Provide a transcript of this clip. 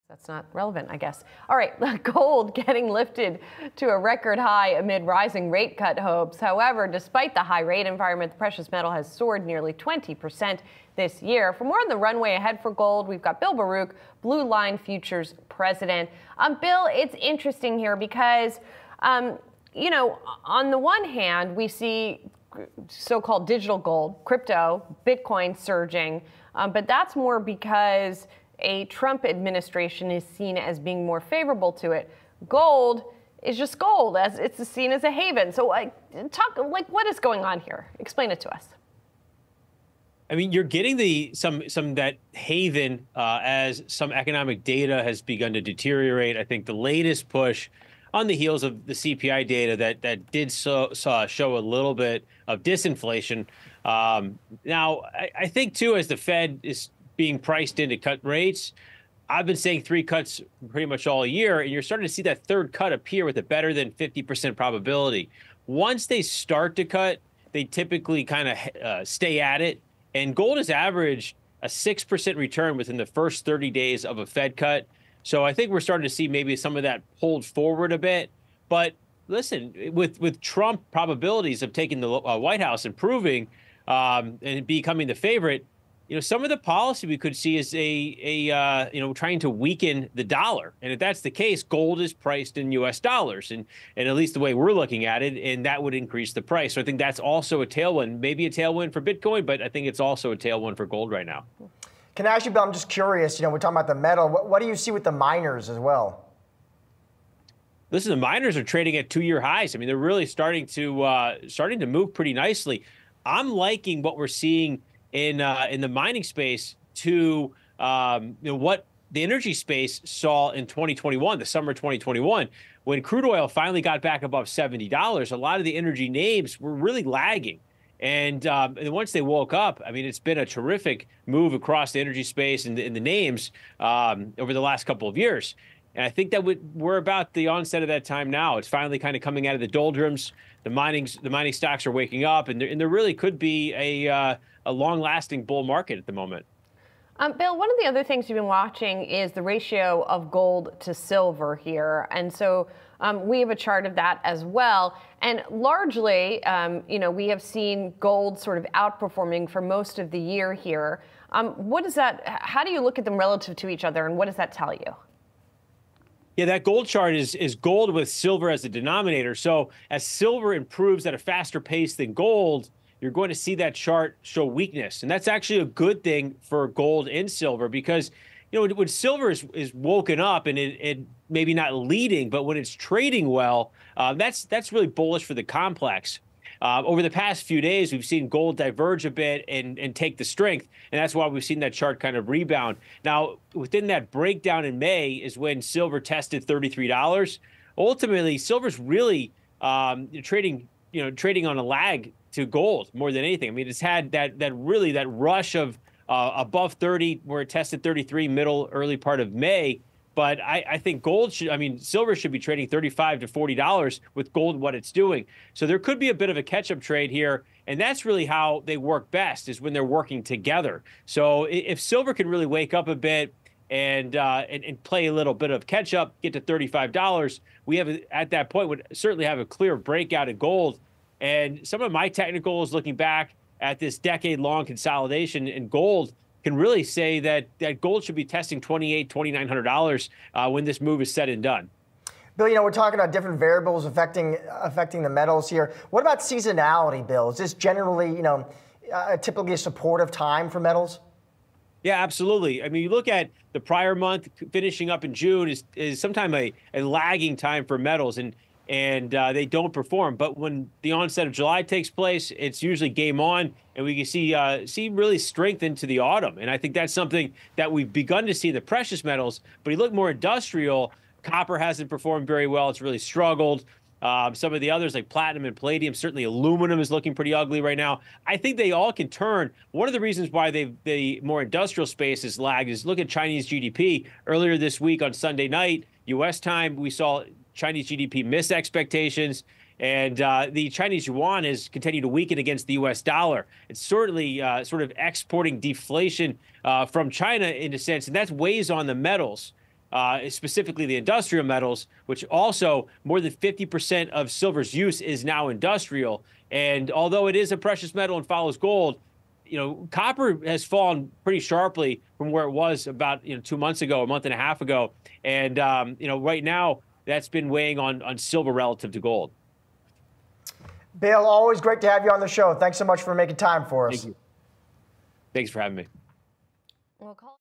That's not relevant, I guess. All right, gold getting lifted to a record high amid rising rate cut hopes. However, despite the high rate environment, the precious metal has soared nearly 20% this year. For more on the runway ahead for gold, we've got Bill Baruch, Blue Line Futures president. Bill, it's interesting here because, you know, on the one hand, we see so-called digital gold, crypto, Bitcoin surging, but that's more because a Trump administration is seen as being more favorable to it. Gold is just gold, as it's seen as a haven. So, what is going on here? Explain it to us. I mean, you're getting some that haven as some economic data has begun to deteriorate. I think the latest push on the heels of the CPI data that did show a little bit of disinflation. Now, I think too, as the Fed is being priced in to cut rates, I've been saying 3 cuts pretty much all year, and you're starting to see that third cut appear with a better than 50% probability. Once they start to cut, they typically kind of stay at it, and gold has averaged a 6% return within the first 30 days of a Fed cut. So I think we're starting to see maybe some of that pulled forward a bit. But listen, with Trump probabilities of taking the White House improving and becoming the favorite, you know, some of the policy we could see is trying to weaken the dollar. And if that's the case, gold is priced in U.S. dollars, and at least the way we're looking at it, and that would increase the price. So I think that's also a tailwind, maybe a tailwind for Bitcoin, but I think it's also a tailwind for gold right now. Can I ask you, Bill, I'm just curious, you know, we're talking about the metal. What do you see with the miners as well? Listen, the miners are trading at 2-year highs. I mean, they're really starting to move pretty nicely. I'm liking what we're seeing in the mining space to what the energy space saw in 2021, the summer 2021, when crude oil finally got back above $70. A lot of the energy names were really lagging. And once they woke up, I mean, it's been a terrific move across the energy space and the names over the last couple of years. And I think that we're about the onset of that time now. It's finally kind of coming out of the doldrums. The mining stocks are waking up, and there really could be a long-lasting bull market at the moment. Bill, one of the other things you've been watching is the ratio of gold to silver here. And so we have a chart of that as well. And largely, we have seen gold sort of outperforming for most of the year here. What is that? How do you look at them relative to each other, and what does that tell you? Yeah, that gold chart is gold with silver as the denominator. So as silver improves at a faster pace than gold, you're going to see that chart show weakness. And that's actually a good thing for gold and silver because, you know, when silver is woken up and it maybe not leading, but when it's trading well, that's really bullish for the complex. Over the past few days, we've seen gold diverge a bit and take the strength, and that's why we've seen that chart kind of rebound. Now, within that breakdown in May is when silver tested $33. Ultimately, silver's really trading on a lag to gold more than anything. I mean, it's had that rush of above 30 where it tested 33 early part of May. But I think silver should be trading $35 to $40 with gold what it's doing. So there could be a bit of a catch-up trade here, and that's really how they work best is when they're working together. So if silver can really wake up a bit and play a little bit of catch-up, get to $35, we have at that point would certainly have a clear breakout in gold. And some of my technicals looking back at this decade-long consolidation in gold can really say that gold should be testing $2,800, $2,900 when this move is said and done. Bill, we're talking about different variables affecting the metals here. What about seasonality, Bill? Is this generally, typically a supportive time for metals? Yeah, absolutely. I mean, you look at the prior month finishing up in June is sometimes a lagging time for metals, and they don't perform. But when the onset of July takes place, it's usually game on, and we can see really strength into the autumn. And I think that's something that we've begun to see in the precious metals. But you look more industrial, copper hasn't performed very well. It's really struggled. Some of the others like platinum and palladium, certainly aluminum is looking pretty ugly right now. I think they all can turn. One of the reasons why the more industrial space is lagged is look at Chinese GDP. Earlier this week on Sunday night, U.S. time, we saw Chinese GDP miss expectations, and the Chinese yuan has continued to weaken against the U.S. dollar. It's certainly sort of exporting deflation from China in a sense, and that weighs on the metals. specifically the industrial metals, which also more than 50% of silver's use is now industrial. And although it is a precious metal and follows gold, copper has fallen pretty sharply from where it was about 2 months ago, a month and a half ago. And right now that's been weighing on silver relative to gold. Bill, always great to have you on the show. Thanks so much for making time for us. Thank you. Thanks for having me. We'll call